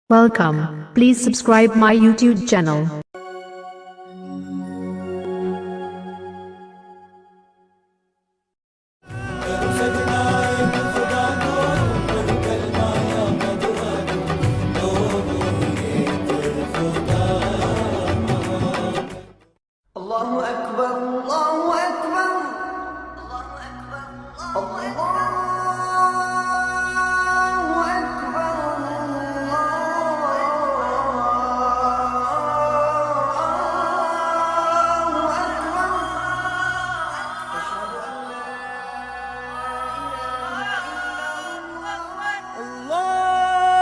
Welcome. Please subscribe my YouTube channel. Allahu Akbar, Allahu Akbar, Allahu Akbar, Allahu Akbar,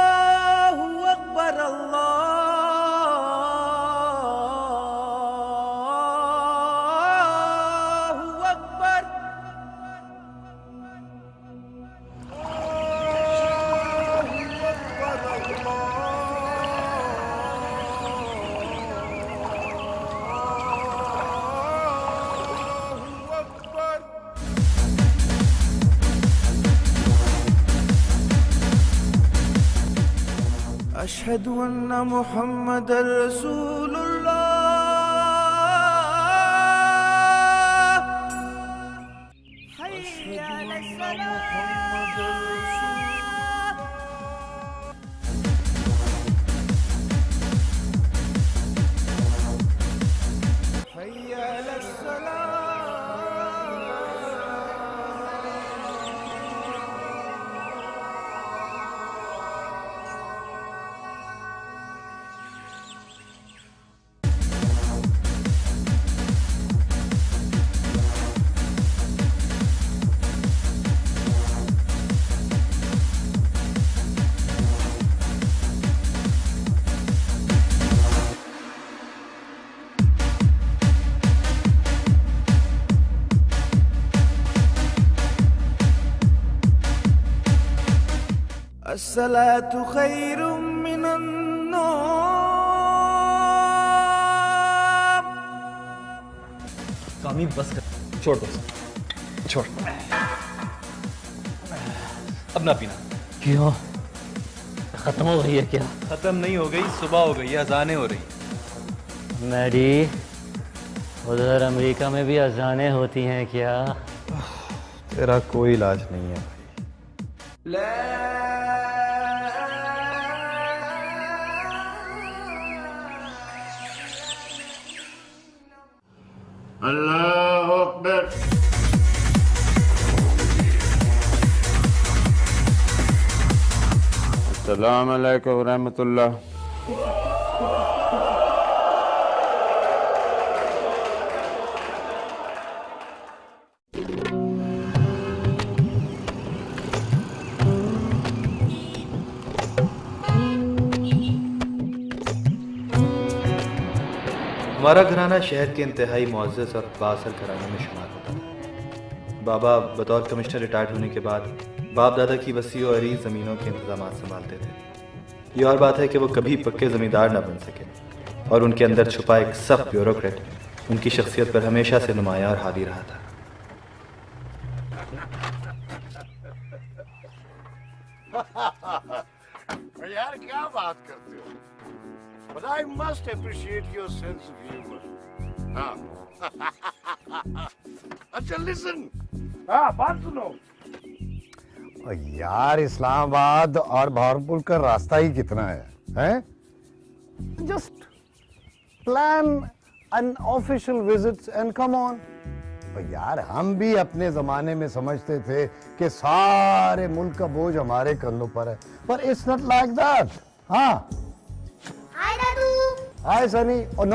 अशहदु अन्ना मुहम्मदर रसूलुल्लाह। हय्या अलस्सलाह। अस्सलातु खैरुम मिनन नौम। कामी बस कर, छोड़ दो, छोड़। अब ना पीना। क्यों? खत्म हो गई है क्या? खत्म नहीं हो गई, सुबह हो गई, अजानें हो रही। मैडी, उधर अमेरिका में भी अजानें होती हैं क्या? तेरा कोई इलाज नहीं है। अल्लाहु अकबर। अस्सलाम वालेकुम रहमतुल्लाह। हमारा घराना शहर के इंतहाई मुअज़्ज़ज़ और बाअसर घरानों में शुमार होता था। बाबा बतौर कमिश्नर रिटायर्ड होने के बाद बाप दादा की वसी और अरीज़ ज़मीनों के इंतजाम संभालते थे। ये और बात है कि वो कभी पक्के ज़मींदार ना बन सके और उनके अंदर छुपा एक सख्त ब्यूरोक्रेट उनकी शख्सियत पर हमेशा से नुमायाँ और हावी रहा था। यार क्या बात करते हो? But I must appreciate your sense of humor. हाँ। अच्छा listen. हाँ बात सुनो। यार इस्लामाबाद और बहरमपुर का रास्ता ही कितना है? हैं? Just plan an official visits and come on. यार हम भी अपने जमाने में समझते थे कि सारे मुल्क का बोझ हमारे कंधों पर है, पर it's not like that. हाँ। Hi, Dadu. Hi, Sunny. Oh,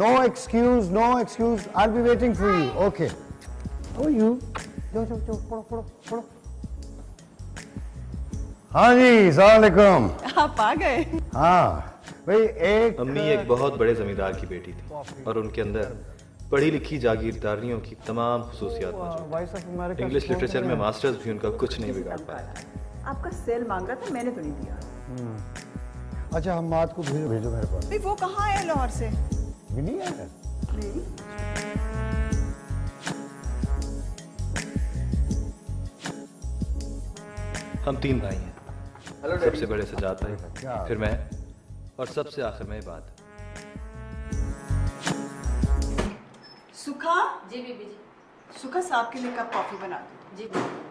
no excuse, no excuse. I'll be waiting for you. Okay. How are you? जाओ, पढ़ो. हाँ जी, अस्सलाम वालेकुम। आप आ गए? हाँ, भाई अम्मी एक बहुत बड़े जमींदार की बेटी थी और उनके अंदर पढ़ी लिखी जागीरदारियों की तमाम खुसूसियात मौजूद। इंग्लिश लिटरेचर में मास्टर्स भी उनका कुछ नहीं बिगाड़ पाया। आपका सेल मांग रहा था, मैंने तो नहीं दिया। अच्छा, हम बात को भेजो मेरे पास। वो कहाँ है लाहौर से? भी नहीं आया? नहीं। हम 3 भाई हैं। सबसे बड़े सजाद भाई, फिर मैं, और सबसे आखिर में बात, सुखा। जी बीबी जी। सुखा साहब के लिए कप कॉफी बना दो। जी बीबी।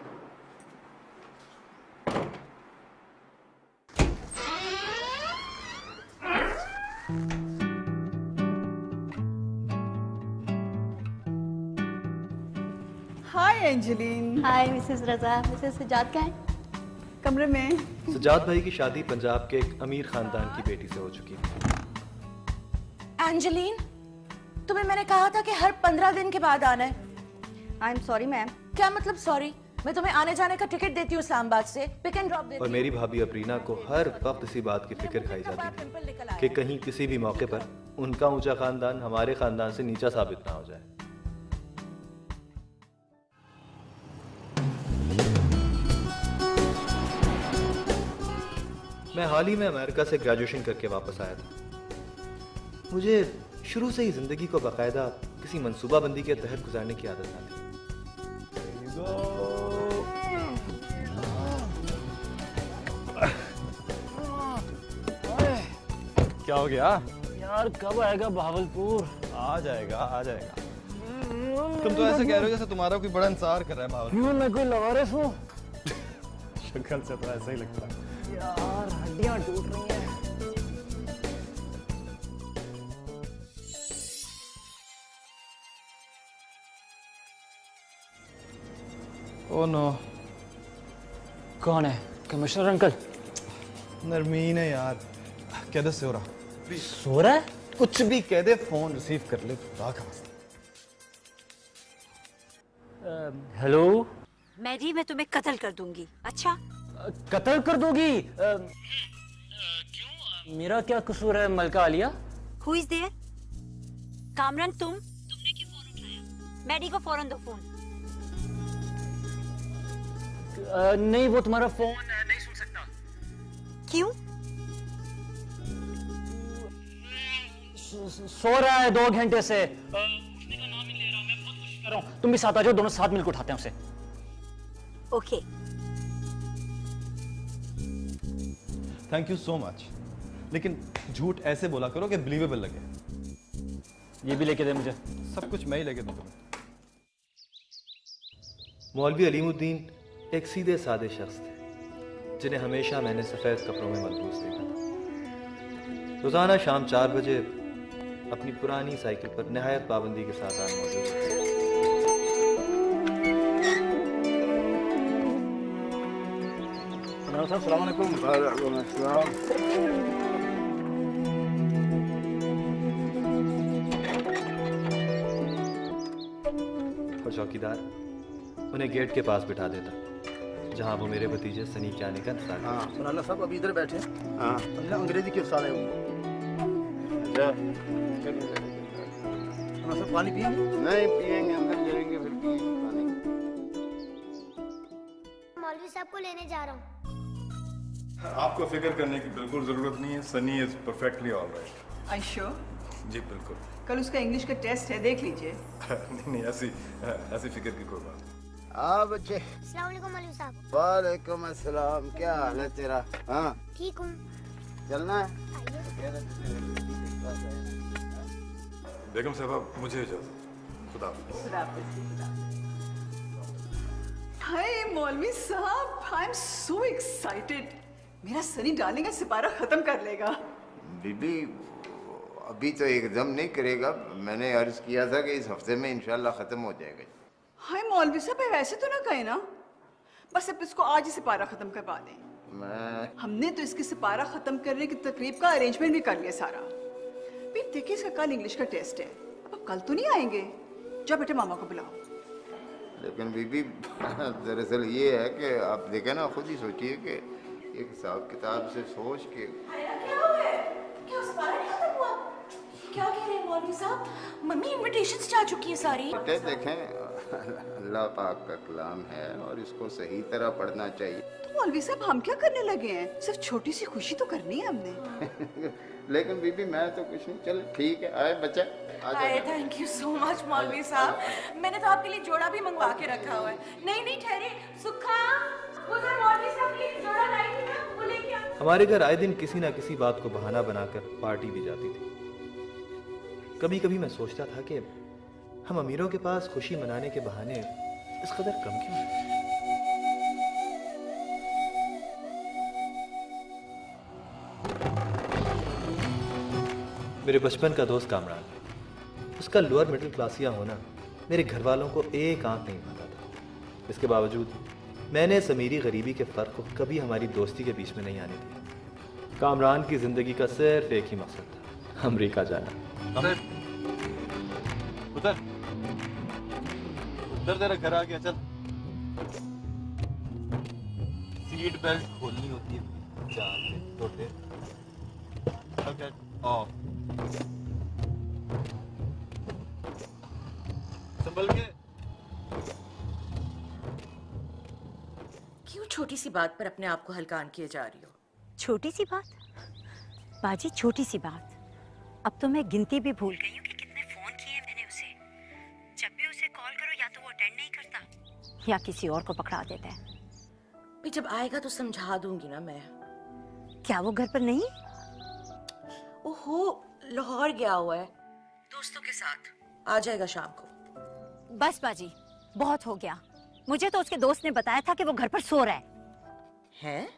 हाय एंजेलिन। हाय मिसेस रजा। मिसेस सजाद कहाँ है? कमरे में। सजाद भाई की शादी पंजाब के एक अमीर खानदान की बेटी से हो चुकी है। एंजेलिन, तुम्हें मैंने कहा था कि हर 15 दिन के बाद आना है। I am sorry ma'am. क्या मतलब सॉरी? मैं तुम्हें आने जाने का टिकट देती हूँ इस्लामाबाद से, पिक एंड ड्रॉप देती और मेरी भाभी अबरीना को हर वक्त इसी बात की फिक्र खाई जाती थी कि कहीं किसी भी मौके पर उनका ऊंचा खानदान हमारे खानदान से नीचा साबित ना हो जाए। मैं हाल ही में अमेरिका से ग्रेजुएशन करके वापस आया था। मुझे शुरू से ही जिंदगी को बाकायदा किसी मंसूबाबंदी के तहत गुजारने की आदत ना थी। क्या हो गया यार? कब आएगा भावलपुर? आ जाएगा आ जाएगा। तुम तो ऐसे कह रहे हो जैसे तुम्हारा कोई बड़ा इंतजार कर रहा है भावलपुर। क्यों, मैं कोई लवारिस हूँ? शक्ल से तो ऐसा ही लगता है यार, हड्डियां टूट रही हैं। Oh no. कौन है? Commissioner uncle? नरमीन है यार। कह दे सो रहा। सो रहा है? कुछ भी कह दे, फोन रिसीव कर ले। खुदा का वास्ता। हेलो। मैडी, मैं तुम्हें कत्ल कर दूंगी। अच्छा? कत्ल कर दोगी? मेरा क्या कसूर है मलका Alia? Who is there? Kamran, तुमने क्यों फोन उठाया? मैडी को फौरन दो फोन। नहीं, वो तुम्हारा फोन नहीं सुन सकता। क्यों? सो रहा है 2 घंटे से। उठने का नाम ही ले रहा। मैं बहुत कोशिश कर रहा हूँ। तुम भी साथ आ जाओ, दोनों साथ मिलकर उठाते हैं उसे। Okay. Thank you so much. लेकिन झूठ ऐसे बोला करो कि बिलीवेबल लगे। ये भी लेके दे मुझे। सब कुछ मैं ही लेके दूंगा। मौलवी अलीमुद्दीन एक सीधे सादे शख्स थे जिन्हें हमेशा मैंने सफ़ेद कपड़ों में मलबूस देखा था। रोज़ाना शाम 4 बजे अपनी पुरानी साइकिल पर नहायत पाबंदी के साथ आना मौजूद थे। अस्सलाम वालेकुम। वालेकुम अस्सलाम। और चौकीदार उन्हें गेट के पास बिठा देता जहां वो मेरे भतीजे सनी के आने का इंतजार। हाँ, मौलाना साहब अभी इधर बैठे। हाँ, अंग्रेजी के उस्ताद है वो। सब पानी पिएंगे? नहीं पिएंगे, अंदर जाएंगे फिर पिएंगे पानी। मौलवी साहब को लेने जा रहा हूँ। आपको फिक्र करने की बिल्कुल जरूरत नहीं है। Sunny is perfectly all right. I sure? जी बिल्कुल। कल उसका इंग्लिश का टेस्ट है, देख लीजिए। नहीं ऐसी फिक्र की कोई बात। हाँ बच्चे। अस्सलाम वालेकुम मौलवी साहब। वालेकुम अस्सलाम। क्या हाल है तेरा? हाँ ठीक हूँ। चलना है? बेगम साहब मुझे इजाजत। खुदा हाय मौलवी साहब, आई एम सो एक्साइटेड। मेरा सनी डार्लिंग का सिपारा खत्म कर लेगा। बीबी अभी तो एकदम नहीं करेगा। मैंने अर्ज किया था कि इस हफ्ते में इंशाल्लाह खत्म हो जाएगा। हाय मौलवी साहब, वैसे तो ना कहे ना, बस अब इसको आज ही सिपारा खत्म करवा दें। हमने तो इसके सिपारा खत्म करने की तकरीब का अरेंजमेंट भी कर लिया सारा। फिर देखिए, इसका कल इंग्लिश का टेस्ट है। अब कल तो नहीं आएंगे। जाओ बेटे मामा को बुलाओ। लेकिन बीबी दरअसल ये है कि आप देखें ना, खुद ही सोचिए कि एक हिसाब किताब से सोच के। क्या सिपारा नहीं खत्म हुआ? क्या कह रहे हैं मौलवी साहब? मम्मी इनविटेशंस जा चुकी हैं सारी। देखें, अल्लाह पाक का कलाम है और इसको सही तरह पढ़ना चाहिए। तो मौलवी साहब हम क्या करने लगे हैं? सिर्फ छोटी सी खुशी तो करनी है हमने। लेकिन बीबी मैं तो कुछ नहीं। चल ठीक है, आए बच्चा। थैंक यू सो मच मौलवी साहब। मैंने तो आपके लिए जोड़ा भी मंगवा के रखा हुआ है। नहीं ठहरे, सुखा उधर मौलवी साहब के लिए जोड़ा लाई थी ना, वो लेके आ। हमारे घर आए दिन किसी ना किसी बात को बहाना बनाकर पार्टी दी जाती थी। कभी कभी मैं सोचता था कि हम अमीरों के पास खुशी मनाने के बहाने इस कदर कम क्यों हैं? मेरे बचपन का दोस्त कामरान, उसका लोअर मिडिल क्लासिया होना मेरे घर वालों को एक आंख नहीं भाता था। इसके बावजूद मैंने इस अमीरी गरीबी के फ़र्क को कभी हमारी दोस्ती के बीच में नहीं आने दिया। कामरान की ज़िंदगी का सिर्फ एक ही मकसद था, अमेरिका जाना। उधर तेरा घर आ गया, चल। सीट बेल्ट खोलनी होती है जान से, छोटे। Okay, of. संभल के। क्यों छोटी सी बात पर अपने आप को हल्कान किए जा रही हो? छोटी सी बात बाजी, छोटी सी बात। अब तो मैं गिनती भी भूल गई हूँ कि कितने फोन किए मैंने उसे। जब भी उसे कॉल करो या तो वो अटेंड नहीं करता या किसी और को पकड़ा देता है। भी जब आएगा तो समझा दूंगी ना मैं। क्या वो घर पर नहीं? ओहो, लाहौर गया हुआ है दोस्तों के साथ, आ जाएगा शाम को। बस बाजी, बहुत हो गया। मुझे तो उसके दोस्त ने बताया था कि वो घर पर सो रहा है। हैं?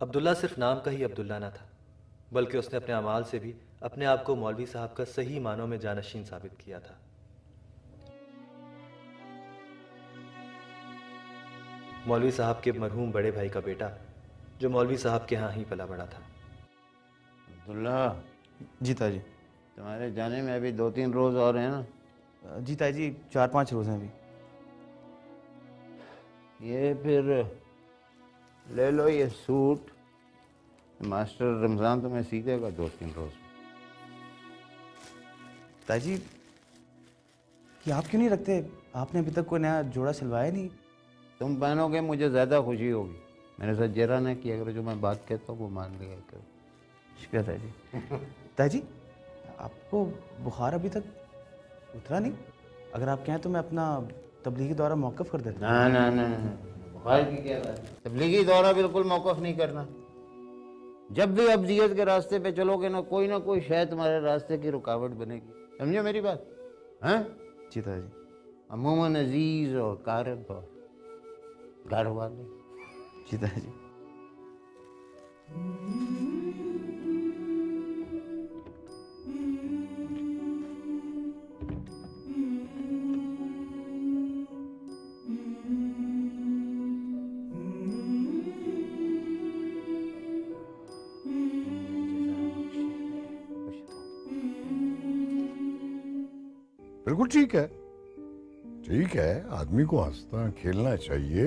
अब्दुल्ला सिर्फ नाम का ही अब्दुल्ला ना था, बल्कि उसने अपने अमाल से भी अपने आप को मौलवी साहब का सही मानों में जानशीन साबित किया था। मौलवी साहब के मरहूम बड़े भाई का बेटा, जो मौलवी साहब के यहाँ ही पला बड़ा था। अब्दुल्ला। जी ताजी। तुम्हारे जाने में अभी 2-3 रोज और हैं ना? जी ताजी, 4-5 रोज हैं अभी। ये फिर ले लो ये सूट, मास्टर रमजान तुम्हें सी देगा 2-3 रोज। ताजी, ये आप क्यों नहीं रखते? आपने अभी तक कोई नया जोड़ा सिलवाया नहीं। तुम पहनोगे मुझे ज़्यादा खुशी होगी। मेरे साथ जरा ना कि अगर जो मैं बात कहता हूँ वो मान लिया करो। शुक्रिया ताजी। ताजी, आपको बुखार अभी तक उतरा नहीं? अगर आप कहें तो मैं अपना तबलीगी दौरा मौक़िफ़ कर देता हूँ। ना, बुखार की क्या बात? तबलीगी दौरा बिल्कुल मौक़िफ़ नहीं करना। जब भी अब्दियत के रास्ते पे चलोगे ना कोई शायद तुम्हारे रास्ते की रुकावट बनेगी। समझो मेरी बात? हैं? जी ताजी। अमूमन अजीज और कारब और घर वाले। जी ताजी। बिल्कुल ठीक है, ठीक है। आदमी को हंसना खेलना चाहिए,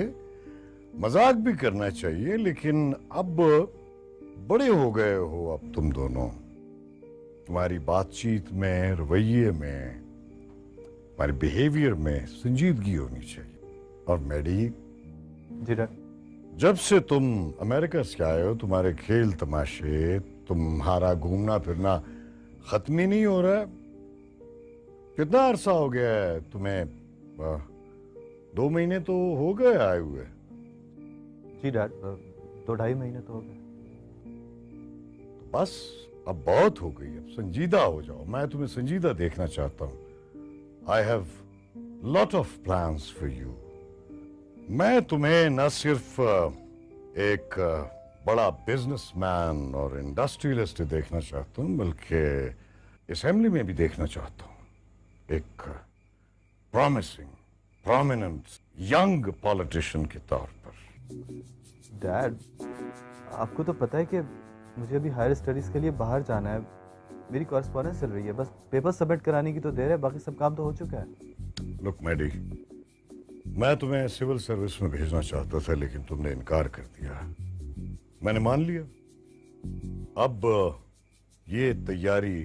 मजाक भी करना चाहिए, लेकिन अब बड़े हो गए हो अब तुम दोनों। तुम्हारी बातचीत में, रवैये में, तुम्हारे बिहेवियर में संजीदगी होनी चाहिए। और मैडी जी डैड, जब से तुम अमेरिका से आए हो तुम्हारे खेल तमाशे, तुम्हारा घूमना फिरना खत्म ही नहीं हो रहा है। कितना अरसा हो गया है तुम्हें? 2 महीने तो हो गए आए हुए। जी डैड, 2-2.5 महीने तो हो गए। तो बस अब बहुत हो गई, अब संजीदा हो जाओ। मैं तुम्हें संजीदा देखना चाहता हूँ। I have lot of plans for you. मैं तुम्हें न सिर्फ एक बड़ा बिजनेसमैन और इंडस्ट्रियलिस्ट देखना चाहता हूँ, बल्कि असेंबली में भी देखना चाहता हूँ एक प्रॉमिसिंग, प्रोमिनेंट यंग पॉलिटिशियन के तौर पर। डैड, आपको तो पता है कि मुझे अभी हायर स्टडीज़ के लिए बाहर जाना है। मेरी कॉरेस्पॉन्डेंस चल रही है, बस पेपर सबमिट कराने की तो देर है, बाकी सब काम तो हो चुका है। लुक मैडी, मैं तुम्हें सिविल सर्विस में भेजना चाहता था लेकिन तुमने इनकार कर दिया। मैंने मान लिया। अब ये तैयारी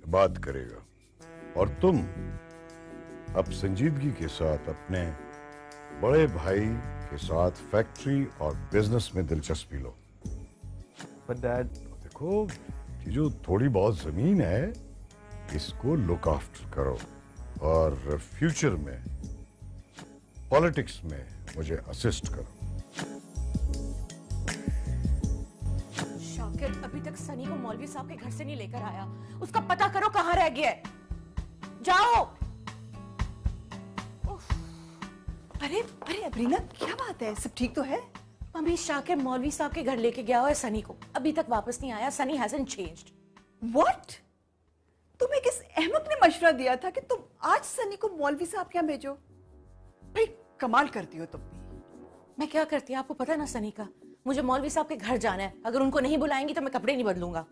बात करेगा और तुम अब संजीदगी के साथ अपने बड़े भाई के साथ फैक्ट्री और बिजनेस में दिलचस्पी लो। पर डैड, देखो, ये जो थोड़ी बहुत जमीन है इसको लुक आफ्टर करो और फ्यूचर में पॉलिटिक्स में मुझे असिस्ट करो। शाकिर अभी तक सनी को मौलवी साहब के घर से नहीं लेकर आया। उसका पता करो कहाँ रह गया है। जाओ। अरे अरे अबरीना, क्या बात है? सब ठीक तो है? मम्मी, शाकिर मौलवी साहब के घर लेके गया हुआ है सनी को, अभी तक वापस नहीं आया। Sunny hasn't changed. व्हाट? तुम्हें किस अहमक ने मशवरा दिया था कि तुम आज सनी को मौलवी साहब के यहाँ भेजो? भाई कमाल करती हो तुम भी। मैं क्या करती, आपको पता है ना सनी का। मुझे मौलवी साहब के घर जाना है, अगर उनको नहीं बुलाएंगी तो मैं कपड़े नहीं बदलूंगा।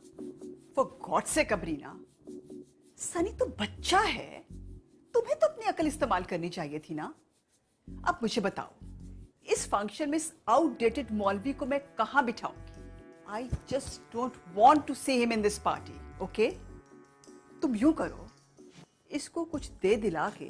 फॉर गॉड से अबरीना, सनी तो बच्चा है, तुम्हें तो अपनी अकल इस्तेमाल करनी चाहिए थी ना। अब मुझे बताओ, इस फंक्शन में इस आउटडेटेड मौलवी को मैं कहां बिठाऊंगी? I just don't want to see him in this party. Okay, तुम यूं करो, इसको कुछ दे दिला के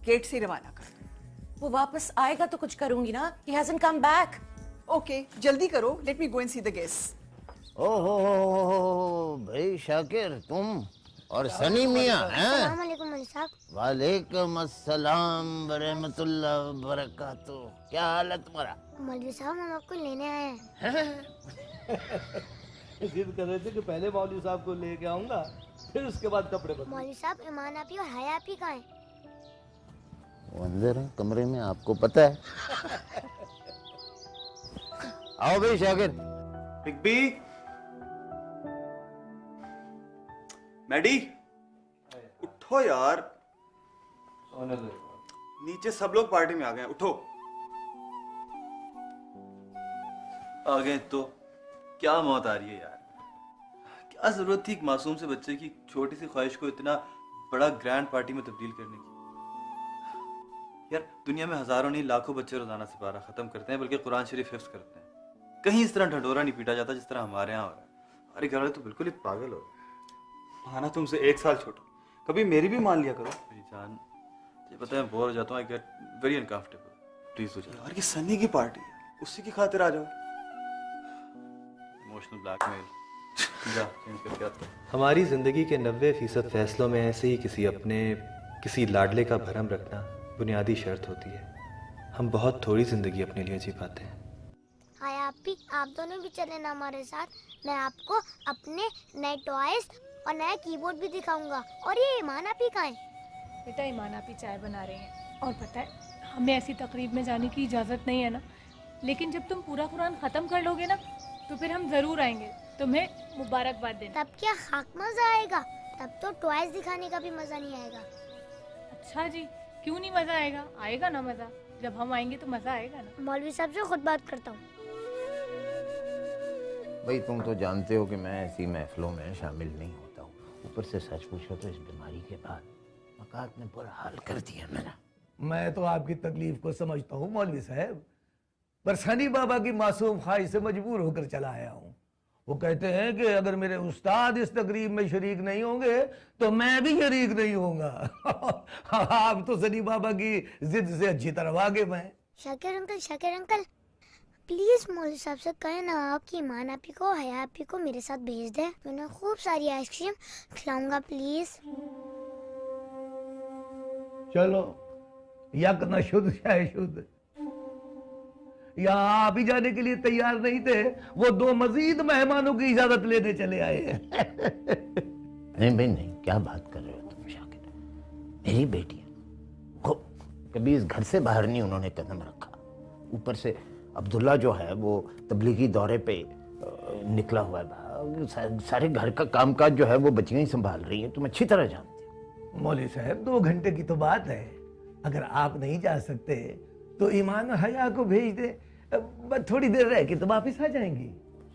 गेट से रवाना कर दो। वो वापस आएगा तो कुछ करूंगी ना। He hasn't come back. Okay, जल्दी करो। Let me go and see the guest. ओहो भाई शाकिर, तुम और सनी मियां हैं? अस्सलाम वालेकुम मौलवी साहब। वालेकुम अस्सलाम व रहमतुल्लाह व बरकातहू। क्या हाल है तुम्हारा? मौलवी साहब, हम आपको लेने आए हैं। जिद कर रहे थे कि पहले मौलवी साहब को लेके आऊंगा, फिर उसके बाद कपड़े बदलूंगा। मौलवी साहब, ईमान आपी और हया आपी कहाँ है? वो अंदर है कमरे में, आपको पता है। आओ भाई शाकिर। बिग बी, मैडी, उठो यार। नीचे सब लोग पार्टी में आ गए, उठो। आ गए तो क्या मौत आ रही है यार? क्या जरूरत थी एक मासूम से बच्चे की छोटी सी ख्वाहिश को इतना बड़ा ग्रैंड पार्टी में तब्दील करने की? यार, दुनिया में हजारों नहीं लाखों बच्चे रोजाना सिपारा खत्म करते हैं, बल्कि कुरान शरीफ हिफ्ज करते हैं। कहीं इस तरह ढंढोरा नहीं पीटा जाता जिस तरह हमारे यहाँ हो रहा है। अरे घर वाले तो बिल्कुल ही पागल हो गए। माना तुमसे 1 साल छोटा, कभी मेरी भी मान लिया करो। मेरी जान, मुझे पता है बोर हो जाता हूँ, I get very uncomfortable. Please हो जाओ यार, ये सनी की पार्टी है, उसी की खातिर आ जाओ। Emotional blackmail. जा चेंज करके आता हूं। हमारी जिंदगी के 90% फैसलों में ऐसे ही किसी अपने, किसी लाडले का भरम रखना बुनियादी शर्त होती है। हम बहुत थोड़ी जिंदगी अपने लिए जी पाते हैं। हाय आपी, आप दोनों भी चले ना हमारे साथ। मैं आपको अपने नए टॉयज और नया कीबोर्ड भी दिखाऊंगा। और ये ईमान आपी कहाँ है? बेटा, ईमान आपी चाय बना रहे हैं। और पता है, हमें ऐसी तकरीब में जाने की इजाज़त नहीं है ना, लेकिन जब तुम पूरा कुरान ख़त्म कर लोगे ना तो फिर हम ज़रूर आएंगे तुम्हें मुबारकबाद देने। तब क्या खाक मजा आएगा? तब तो टॉयज दिखाने का भी मजा नहीं आएगा। अच्छा जी, क्यों नहीं मज़ा आएगा? आएगा ना मज़ा, जब हम आएंगे तो मज़ा आएगा ना। मौलवी साहब से खुद बात करता हूँ। भाई तुम तो जानते हो कि मैं ऐसी महफिलों में शामिल नहीं होता हूँ। ऊपर से सच पूछो तो इस बीमारी के बाद मकात ने बुरा हाल कर दिया मेरा। मैं तो आपकी तकलीफ को समझता हूँ मौलवी साहब, पर सनी बाबा की मासूम ख्वाहिश से मजबूर होकर चला आया हूँ। वो कहते हैं कि अगर मेरे उस्ताद इस तकरीब में शरीक नहीं होंगे तो मैं भी शरीक नहीं होऊंगा। आप तो सनी बाबा की जिद से अच्छी तरह वाकिफ हैं। शाकिर अंकल, प्लीज मौलवी साहब से कहें ना आप कि ईमान आपी को, हया आपी को मेरे साथ भेज दें। मैं उन्हें खूब सारी आइसक्रीम खिलाऊंगा प्लीज। चलो, यक न शुद्ध शाय शुद्ध। यहाँ आप ही जाने के लिए तैयार नहीं थे, वो 2 मजीद मेहमानों की इजाजत लेने चले आए हैं। नहीं भाई नहीं, क्या बात कर रहे हो तुम शाकिर? मेरी बेटी है, कभी इस घर से बाहर नहीं उन्होंने कदम रखा। ऊपर से अब्दुल्ला जो है वो तबलीगी दौरे पे निकला हुआ है। सारे घर का कामकाज जो है वो बच्चियां ही संभाल रही हैं, तुम अच्छी तरह जानते हो। मौलवी साहब, 2 घंटे की तो बात है। अगर आप नहीं जा सकते तो ईमान और हया को भेज दे, थोड़ी देर रह के तो वापिस आ जाएंगी।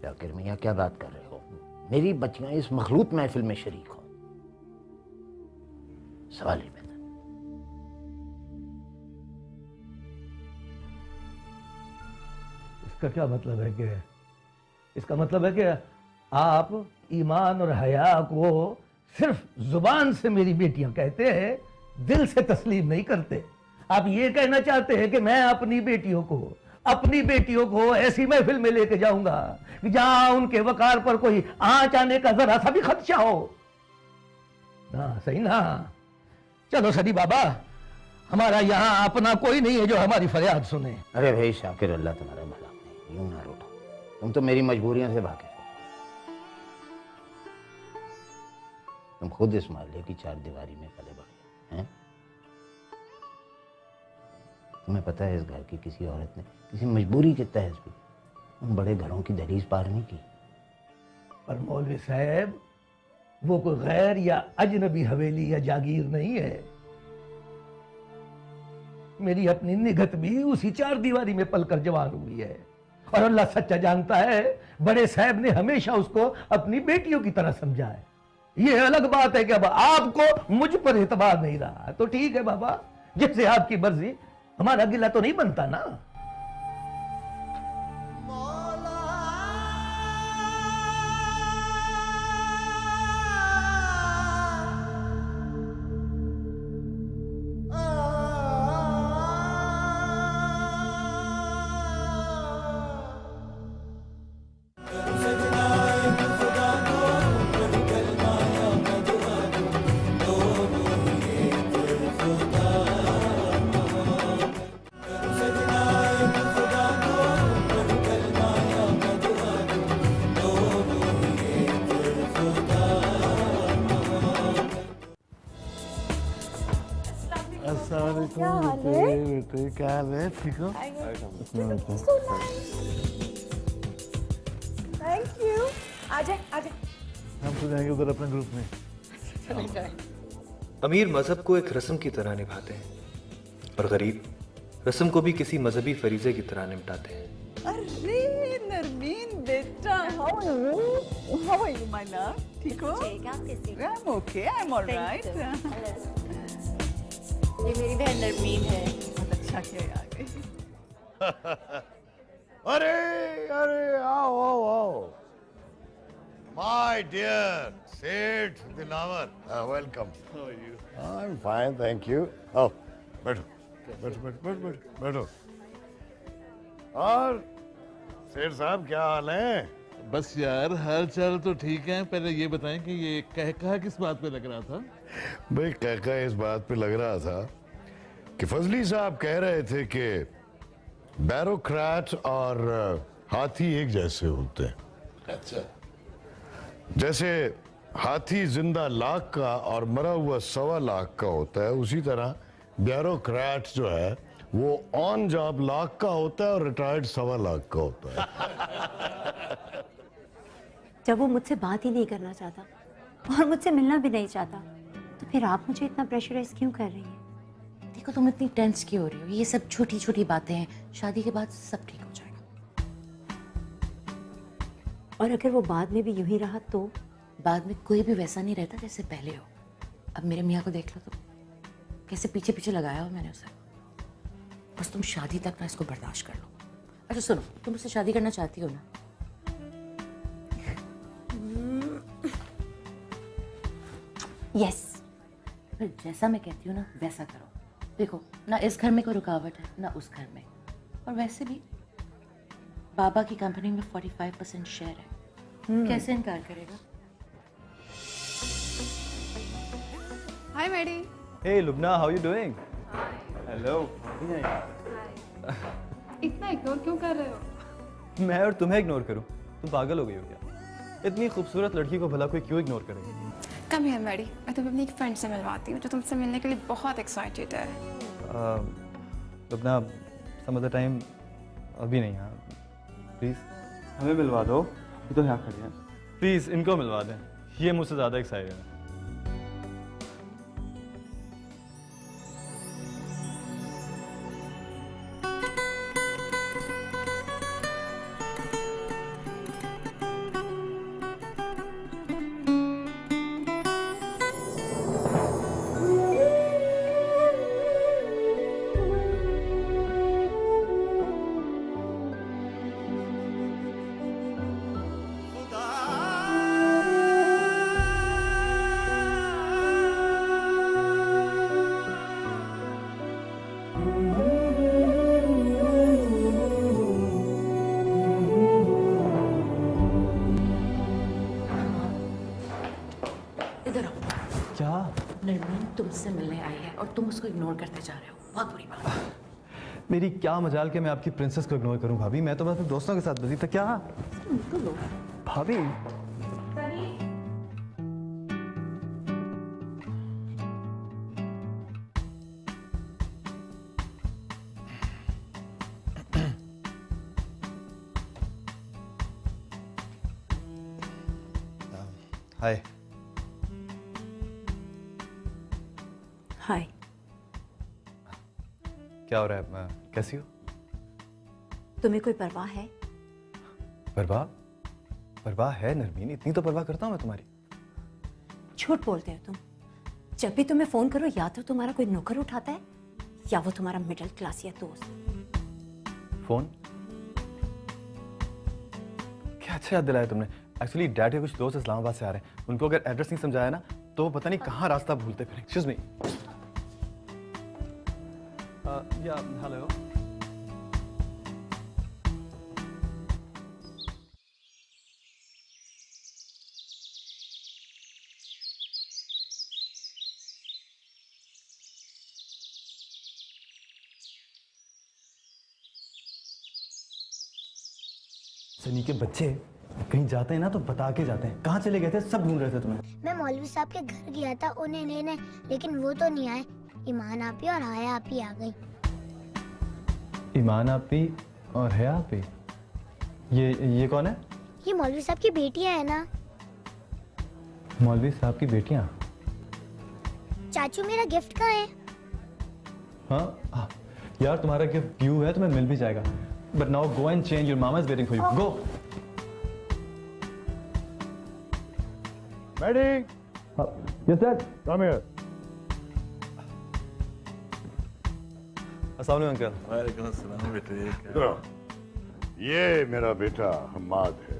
शाकिर मियाँ क्या बात कर रहे हो? मेरी बच्चियां इस मखलूत महफिल में शरीक हो। सवाल ही पैदा। इसका क्या मतलब है कि इसका मतलब है कि आप ईमान और हया को सिर्फ जुबान से मेरी बेटियां कहते हैं, दिल से तस्लीम नहीं करते। आप ये कहना चाहते हैं कि मैं अपनी बेटियों को ऐसी महफिल में लेके जाऊंगा जहां उनके वकार पर कोई आंच आने का जरा सा भी खदशा हो ना? सही ना? चलो सदी बाबा, हमारा यहाँ अपना कोई नहीं है जो हमारी फरियाद सुने। अरे भाई शाकिर, अल्लाह तुम्हारा भला करे, यूं ना रूठो, तुम तो मेरी मजबूरियों से वाकिफ हो। तुम खुद इस मोहल्ले की चार दीवारी में पले बढ़े हैं। तुम्हें पता है इस घर की किसी औरत ने किसी मजबूरी के तहत भी उन बड़े घरों की दहलीज पार नहीं की। पर मौलवी साहब, वो कोई गैर या अजनबी हवेली या जागीर नहीं है। मेरी अपनी निगत भी उसी चार दीवारी में पलकर जवान हुई है, और अल्लाह सच्चा जानता है, बड़े साहब ने हमेशा उसको अपनी बेटियों की तरह समझा है। ये अलग बात है कि अब आपको मुझ पर एतबार नहीं रहा, तो ठीक है बाबा, जैसे आपकी मर्जी, हमारा गिला तो नहीं बनता ना। क्या हाल है? क्या हाल है? ठीक हो? Thank you. आजा आजा। हम तो जाएंगे उधर अपने ग्रुप में। चले जाए। अमीर मजहब को एक रस्म की तरह निभाते हैं, और गरीब रस्म को भी किसी मजहबी फरीजे की तरह निपटाते हैं। अरे नरमीन बेटा, how are you my love? ठीक हो? I am okay, I am alright. ये मेरी बहन नरमीन है। बहुत अच्छा किया आ गई। अरे अरे आओ आओ आओ, माय डियर सेठ Dilawar, welcome. I am fine, thank you. आओ बैठो बैठो बैठो बैठो बैठो बैठो। और सेठ साहब क्या हाल है? बस यार, हाल चाल तो ठीक है। पहले ये बताएं कि ये कहका किस बात पे लग रहा था? भाई कहका इस बात पे लग रहा था कि फजली साहब कह रहे थे कि बैरोक्रेट और हाथी एक जैसे होते हैं। अच्छा। जैसे हाथी जिंदा लाख का और मरा हुआ 1.25 लाख का होता है, उसी तरह ब्यूरोक्रेट जो है वो ऑन जॉब लाख का होता है और रिटायर्ड 1.25 लाख का होता है। जब वो मुझसे बात ही नहीं करना चाहता और मुझसे मिलना भी नहीं चाहता, तो फिर आप मुझे इतना प्रेशराइज क्यों कर रही हैं? देखो, तुम इतनी टेंस क्यों हो रही हो? ये सब छोटी छोटी बातें हैं, शादी के बाद सब ठीक हो जाएगा। और अगर वो बाद में भी यूं ही रहा तो? बाद में कोई भी वैसा नहीं रहता जैसे पहले हो। अब मेरे मियाँ को देख लो तो कैसे पीछे पीछे लगाया हो मैंने उसे। बस तुम शादी तक ना इसको बर्दाश्त कर लो। अच्छा सुनो, तुम मुझसे शादी करना चाहती हो ना? यस। फिर जैसा मैं कहती हूँ ना वैसा करो। देखो ना, इस घर में कोई रुकावट है ना उस घर में, और वैसे भी बाबा की कंपनी में 45% शेयर है। कैसे इनकार करेगा? Hi Maddy. Hey Lubna, how you doing? Hello. इतना इग्नोर क्यों कर रहे हो? मैं और तुम्हें इग्नोर करूं? तुम पागल हो गई हो क्या? इतनी खूबसूरत लड़की को भला कोई क्यों इग्नोर करेगा? कम हियर मैडी, मैं तुम्हें अपनी एक फ्रेंड से मिलवाती हूँ जो तुमसे मिलने के लिए बहुत एक्साइटेड है। लुबना, सम अदर टाइम, अभी नहीं। हाँ प्लीज़ हमें मिलवा दो, ये तो यहाँ खड़े हैं। प्लीज़ इनको मिलवा दें, ये मुझसे ज़्यादा एक्साइटेड है। रहो। क्या? नरमीन तुमसे मिलने आई है और तुम उसको इग्नोर करते जा रहे हो, बहुत बुरी बात है। मेरी क्या मजाल कि मैं आपकी प्रिंसेस को इग्नोर करूं भाभी, मैं तो बस अपने दोस्तों के साथ बिजी था। क्या भाभी? हाय। हाय। क्या हो रहा है? कैसी हो? तुम्हें कोई परवाह है? परवाह? परवाह है नरमीन, इतनी तो परवाह करता हूँ मैं तुम्हारी। झूठ बोलते हो तुम। जब भी तुम्हें फोन करो या तो तुम्हारा कोई नौकर उठाता है या वो तुम्हारा मिडिल क्लास या दोस्त। फोन? क्या अच्छा याद दिलाया तुमने। एक्चुअली डैड के कुछ दोस्त इस्लामाबाद से आ रहे हैं, उनको अगर एड्रेस नहीं समझाया ना तो वो पता नहीं कहाँ रास्ता भूलते फिर। Excuse me. या हेलो। सनी के बच्चे कहीं जाते हैं ना तो बता के जाते हैं। कहाँ चले गए थे? सब ढूंढ रहे थे तुम्हें। मैं मौलवी साहब के घर गया था उन्हें लेने, लेकिन वो तो नहीं आए। ईमान आपी और हया आपी आ गई। ईमान आपी और हया आपी? ये कौन है? ये मौलवी साहब की बेटियां है ना। मौलवी साहब की बेटियां? चाचू मेरा गिफ्ट कहाँ है? हाँ यार, तुम्हारा गिफ्ट ड्यू है, तुम्हें मिल भी जाएगा। But now go and change, your mama is waiting for you. Go. Maddy. Yes dad. Come here. अस्सलाम वालेकुम अंकल। वालेकुम अस्सलाम बेटे। इधर आओ। ये मेरा बेटा हम्माद है,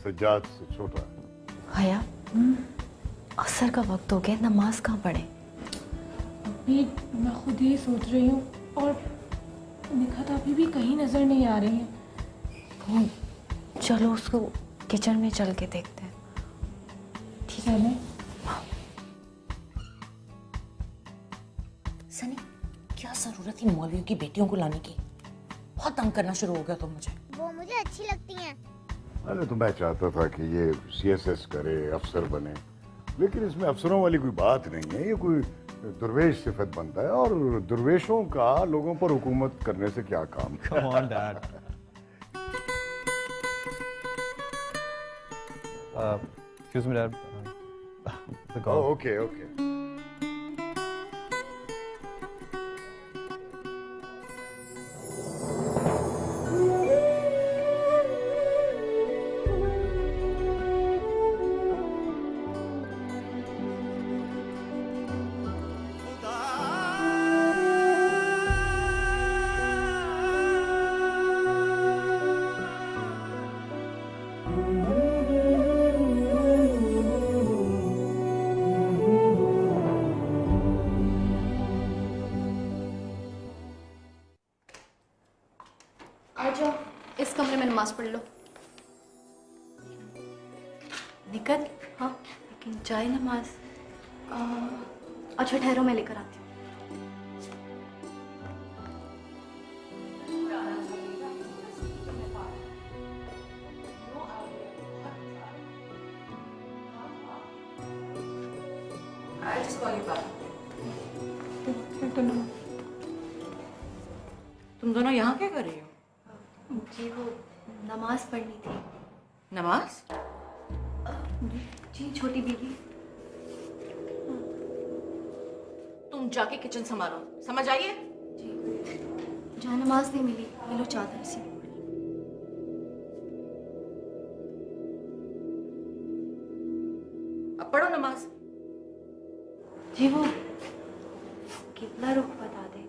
सज्जाद से छोटा है। हया, असर का वक्त हो गया, नमाज कहाँ पढ़े? अभी मैं खुद ही सोच रही हूँ और निखात अभी भी कहीं नजर नहीं आ रही है। चलो उसको किचन में चल के देखते हैं। ठीक है। सनी, क्या जरूरत थी मौलवियों की बेटियों को लाने की? बहुत तंग करना शुरू हो गया तुम मुझे। वो मुझे अच्छी लगती हैं। अरे तो मैं चाहता था कि ये CSS करे, अफसर बने, लेकिन इसमें अफसरों वाली कोई बात नहीं है। ये कोई दुर्वेश सिफत बनता है और दुर्वेशों का लोगों पर हुकूमत करने से क्या काम। Come on, Dad. Excuse me, Dad. The call. Oh, okay, okay. इस कमरे में नमाज पढ़ लो। निकत, हाँ लेकिन चाय नमाज। अच्छा ठहरो, मैं लेकर आती हूँ। तुम दोनों यहाँ क्या कर रही हो? जी वो नमाज पढ़नी थी। नमाज? जी छोटी बीवी। तुम जाके किचन संभालो, समझ आइए? जी जहाँ नमाज नहीं मिली, ये लो चादर सी। अब पढ़ो नमाज। जी वो कितना रुख बता दे।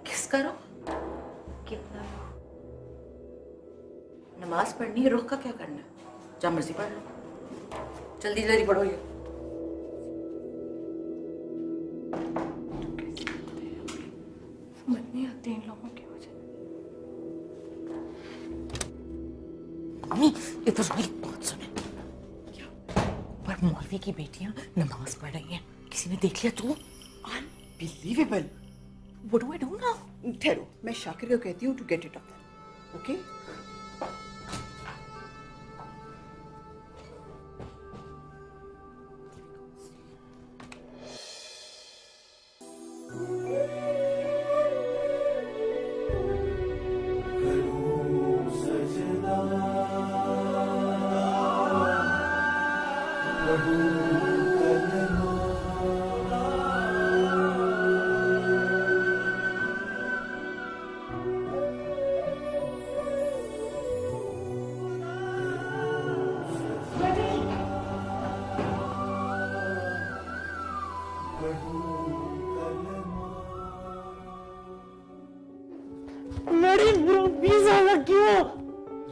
किसका रुख? कितना रुख। नमाज पढ़नी है, रुख का क्या करना है? जहाँ मर्जी पढ़ लो। जल्दी जल्दी पढ़ो ये। समझ नहीं आते इन लोगों की वजह। अम्मी, इधर मेरी बात सुने। पर मौलवी की बेटियां नमाज पढ़ रही हैं, किसी ने देख लिया तो? Unbelievable. What do I do now? ठहरो, मैं शाकिर को कहती हूँ to get it up. Okay?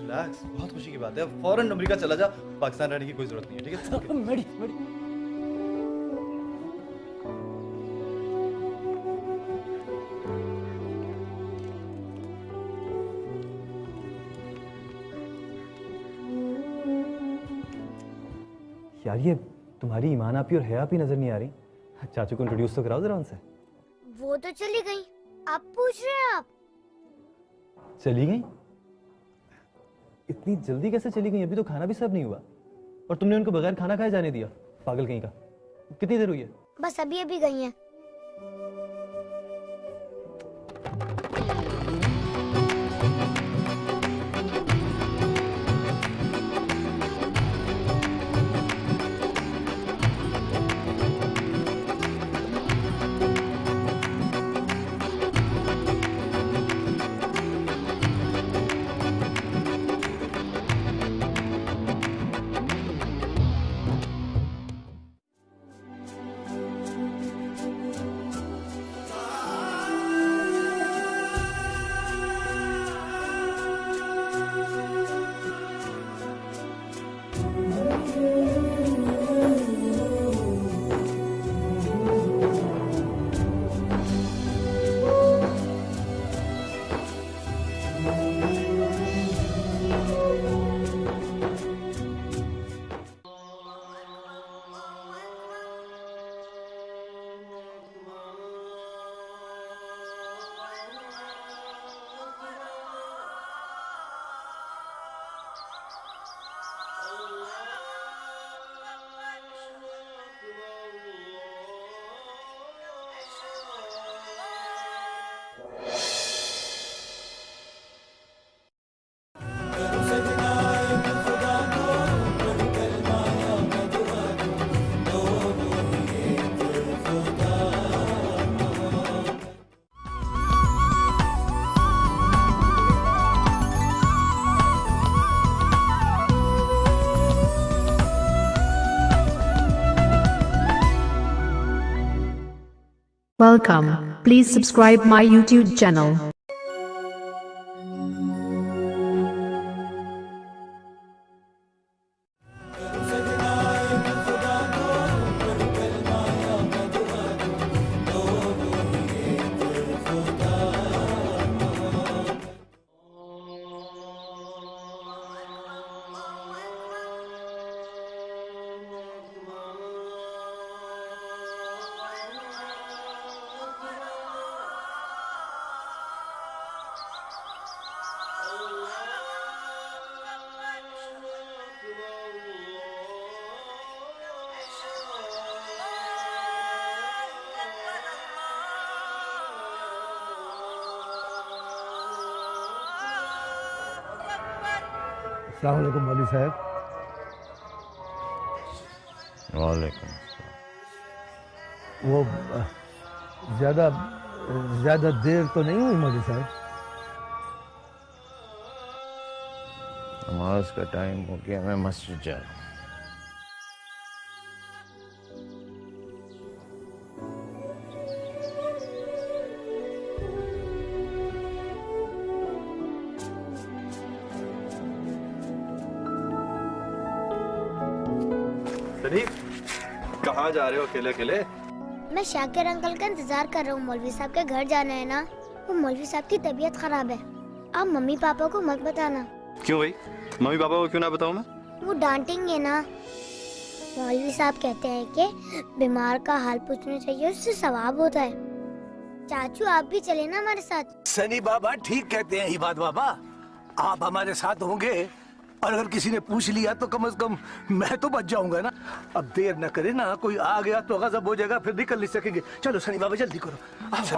Relax, बहुत खुशी की बात है। फौरन अमेरिका चला जा, पाकिस्तान रहने की कोई जरूरत नहीं है, ठीक है? मेरी यार ये तुम्हारी ईमान आपी और हया आपी नजर नहीं आ रही। चाचू को इंट्रोड्यूस तो कराओ जरा उनसे। वो तो चली गई, आप पूछ रहे हैं? आप चली गई? इतनी जल्दी कैसे चली गई? अभी तो खाना भी सर्व नहीं हुआ और तुमने उनको बगैर खाना खाए जाने दिया, पागल कहीं का। कितनी देर हुई है? बस अभी अभी गई हैं। Welcome. Please subscribe my YouTube channel. अस्सलाम वालेकुम मौलवी साहब। वालेकुम। वो ज़्यादा देर तो नहीं हुई मौलवी साहब? नमाज का टाइम हो गया, मैं मस्जिद जा रहा हूँ। कहाँ जा रहे हो अकेले अकेले? मैं शाकिर अंकल का इंतजार कर रहा हूँ। मौलवी साहब के घर जाना है ना। वो मौलवी साहब की तबीयत खराब है। आप मम्मी पापा को मत बताना। क्यों भाई? मम्मी पापा को क्यों ना बताऊँ मैं? वो डांटेंगे ना। मौलवी साहब कहते हैं कि बीमार का हाल पूछना चाहिए, उससे सवाब होता है। चाचू आप भी चले ना हमारे साथ। सनी बाबा ठीक कहते हैं इबाद बाबा, आप हमारे साथ होंगे और अगर किसी ने पूछ लिया तो कम से कम मैं तो बच जाऊंगा ना। अब देर न करे ना, कोई आ गया तो गजब हो जाएगा, फिर निकल नहीं सकेंगे। चलो सनी बाबा जल्दी करो। आओ।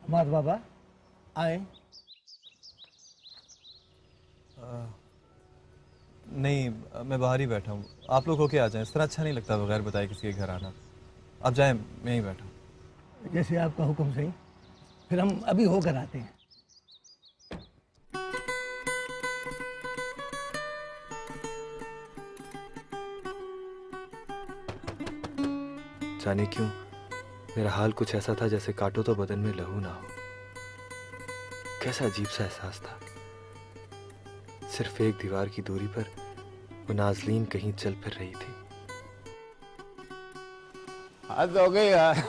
हमाद बाबा आए। नहीं, मैं बाहर ही बैठा हूँ। आप लोग होके आ जाएं, इस तरह अच्छा नहीं लगता बगैर बताए किसी के घर आना। आप जाएं, मैं ही बैठा हूँ। जैसे आपका हुक्म सही, फिर हम अभी होकर आते हैं। जाने क्यों मेरा हाल कुछ ऐसा था जैसे काटो तो बदन में लहू ना हो। कैसा अजीब सा एहसास था। सिर्फ एक दीवार की दूरी पर वो नाज़लीन कहीं चल फिर रही थी। हद हो गई यार।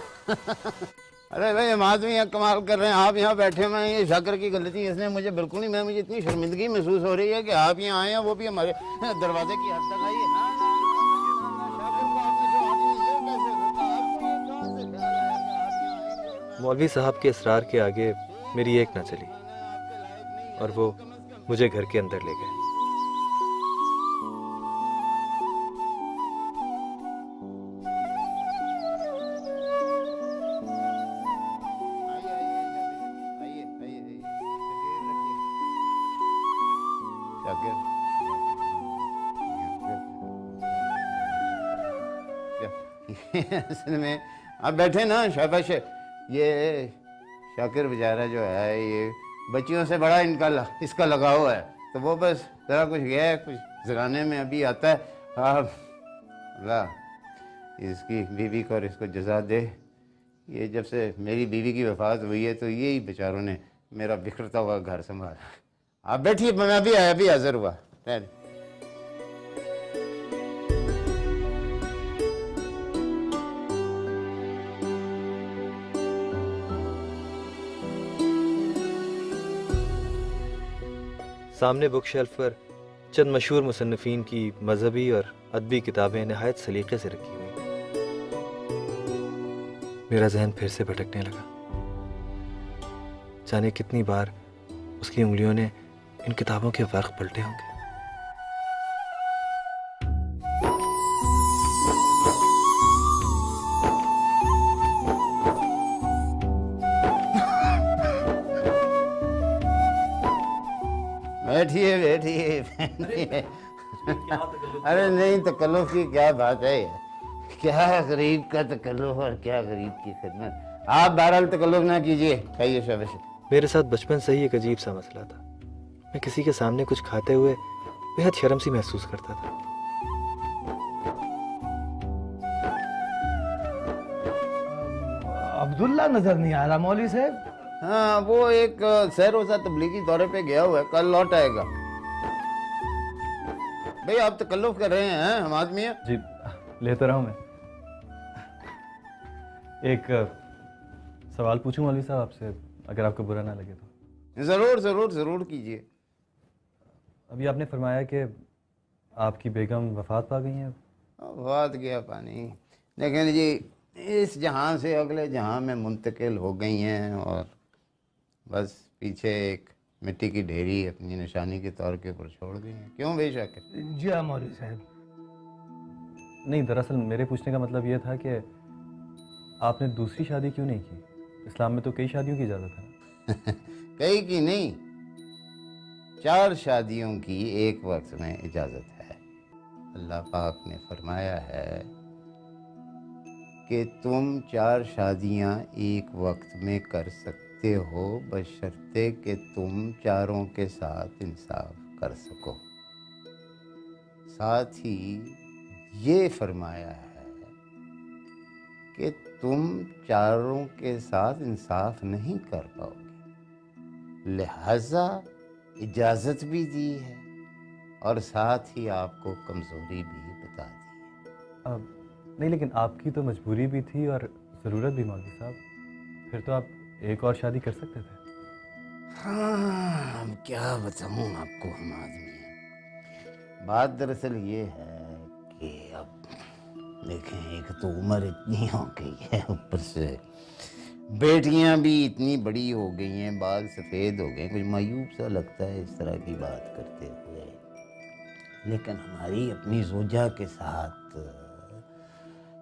अरे भाई हम आदमी यहाँ कमाल कर रहे हैं, आप यहाँ बैठे हुए हैं। ये शाकर की गलती है, इसने मुझे बिल्कुल नहीं, मुझे इतनी शर्मिंदगी महसूस हो रही है कि आप यहाँ आए हैं, वो भी हमारे दरवाजे की हद तक आई है। मौलवी साहब के इसरार के आगे मेरी एक ना चली और वो मुझे घर के अंदर ले गए। में आप बैठे ना, शाबाश। ये शाकिर बेचारा जो है, ये बच्चियों से बड़ा इसका लगाव है, तो वो बस जरा कुछ गया है, कुछ ज़राने में अभी आता है। अल्लाह इसकी बीवी को और इसको जज़ा दे। ये जब से मेरी बीवी की वफ़ात हुई है तो यही बेचारों ने मेरा बिखरता हुआ घर संभाला। आप बैठिए, मैं अभी आया, अभी हाजिर हुआ। सामने बुक शेल्फ पर चंद मशहूर मुसन्निफीन की मजहबी और अदबी किताबें नहायत सलीके से रखी हुई। मेरा जहन फिर से भटकने लगा। जाने कितनी बार उसकी उंगलियों ने इन किताबों के वर्क पलटे होंगे। बैठिए बैठिए। अरे नहीं, तकल्लुफ की क्या बात है यार। क्या गरीब का तकल्लुफ और क्या गरीब की खिदमत। आप बहरहाल तकल्लुफ ना कीजिए, खाइए शाबाश। मेरे साथ बचपन से ही एक अजीब सा मसला था। मैं किसी के सामने कुछ खाते हुए बेहद शर्म सी महसूस करता था। अब्दुल्ला नजर नहीं आ रहा मौलवी साहब। हाँ, वो एक सैर रोज़ा तबलीगी दौरे पे गया हुआ है, कल लौट आएगा। भाई आप तकल्लुफ कर रहे हैं, हम आदमी हैं। जी लेता रहा हूँ मैं। एक सवाल पूछूं मौलवी साहब आपसे, अगर आपको बुरा ना लगे तो। ज़रूर ज़रूर ज़रूर कीजिए। अभी आपने फरमाया कि आपकी बेगम वफ़ात पा गई हैं। वफ़ात गया पानी, लेकिन जी इस जहां से अगले जहां में मुंतकिल हो गई हैं और बस पीछे एक मिट्टी की ढेरी अपनी निशानी के तौर के ऊपर छोड़ गई हैं। क्यों बेशक? जी हाँ मौलवी साहब। नहीं, दरअसल मेरे पूछने का मतलब ये था कि आपने दूसरी शादी क्यों नहीं की? इस्लाम में तो कई शादियों की इजाज़त है। कई की नहीं, 4 शादियों की एक वक्त में इजाज़त है। अल्लाह पाक ने फरमाया है कि तुम 4 शादियां एक वक्त में कर सकते हो, बशर्ते कि तुम चारों के साथ इंसाफ कर सको। साथ ही ये फरमाया है कि तुम चारों के साथ इंसाफ नहीं कर पाओगे, लिहाजा इजाज़त भी दी है और साथ ही आपको कमज़ोरी भी बता दी है। नहीं, लेकिन आपकी तो मजबूरी भी थी और ज़रूरत भी मौलवी साहब। फिर तो आप एक और शादी कर सकते थे। हाँ, अब क्या बताऊँ आपको, हम आदमी हैं। बात दरअसल ये है कि अब देखें, एक तो उम्र इतनी हो गई है, ऊपर से बेटियां भी इतनी बड़ी हो गई हैं, बाल सफ़ेद हो गए, कुछ मायूब सा लगता है इस तरह की बात करते हुए। लेकिन हमारी अपनी ज़ोजा के साथ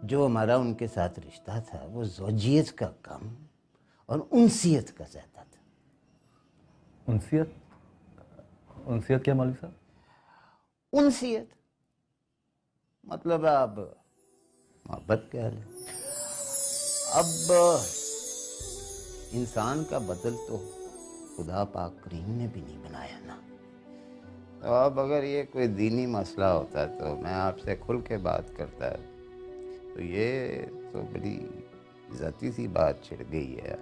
जो हमारा उनके साथ रिश्ता था, वो ज़ौजियत का कम और उनसियत का ज़्यादा था। उनसियत? उनसियत क्या मौलवी साहब? उनसियत मतलब अब मोहब्बत कह लें। अब इंसान का बदल तो खुदा पाक करीम ने भी नहीं बनाया ना। तो अब अगर ये कोई दीनी मसला होता तो मैं आपसे खुल के बात करता, तो ये तो बड़ी ज़ाती सी बात छिड़ गई है।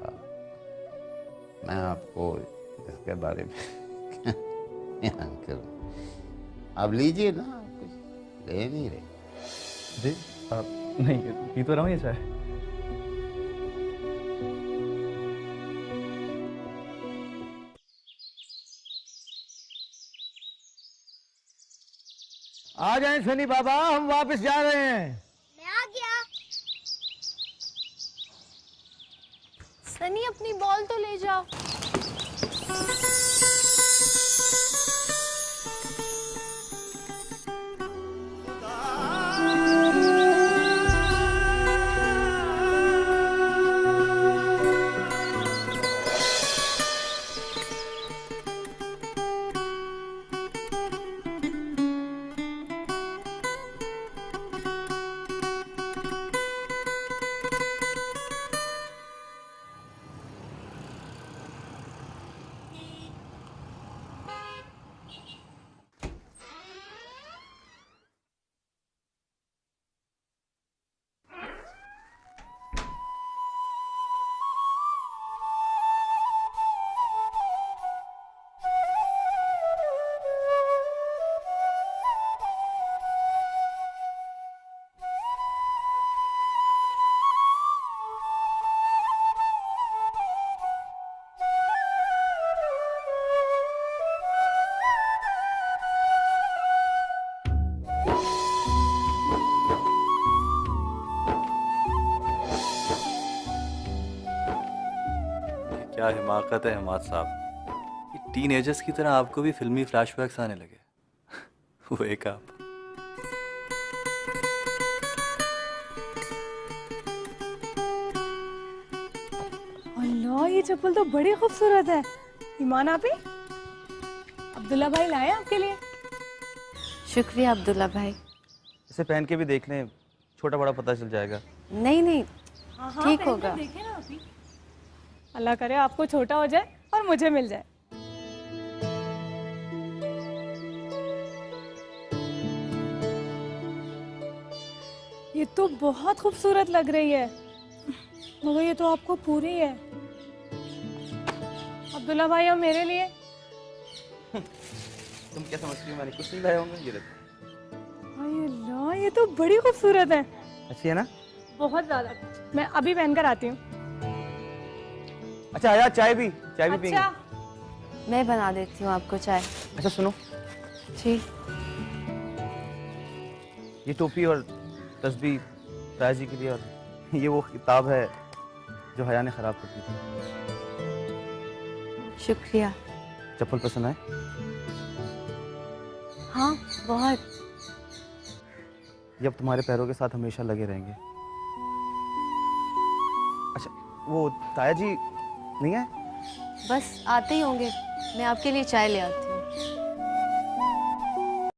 मैं आपको इसके बारे में बयान करूं। आप लीजिए ना, कुछ ले नहीं रहे जी? आप नहीं, पी तो रहा हूँ ये चाय। आ जाएं सनी बाबा, हम वापस जा रहे हैं। मैं आ गया। सनी अपनी बॉल तो ले जाओ। क्या हिमाकत है हिमात साहब, ये टीनेजर्स की तरह आपको भी फिल्मी फ्लैशबैक्स आने लगे। वो एक आप। अल्लाह, ये चप्पल तो बड़ी खूबसूरत है। ईमान आपी, अब्दुल्ला भाई लाए आपके लिए। शुक्रिया अब्दुल्ला भाई। इसे पहन के भी देख लें, छोटा बड़ा पता चल जाएगा। नहीं नहीं, ठीक पहन होगा। कर देखें ना आपी। अल्लाह करे आपको छोटा हो जाए और मुझे मिल जाए। ये तो बहुत खूबसूरत लग रही है, मगर ये तो आपको पूरी है। अब्दुल्ला भाई, और मेरे लिए? तुम क्या समझती हो, मैंने कुछ नहीं लाया होंगे। ये देखो। अल्लाह, ये तो बड़ी खूबसूरत है। अच्छी है ना? बहुत ज्यादा। मैं अभी पहनकर आती हूँ। अच्छा आया, चाय भी पियेंगे। मैं बना देती हूँ आपको चाय। अच्छा सुनो जी। ये टोपी और तस्बीह ताया जी के लिए, और ये वो किताब है जो हया ने खराब कर दी थी। शुक्रिया। चप्पल पसंद आए? हाँ बहुत। ये अब तुम्हारे पैरों के साथ हमेशा लगे रहेंगे। अच्छा वो ताया जी नहीं है? बस आते ही होंगे, मैं आपके लिए चाय ले आती हूँ।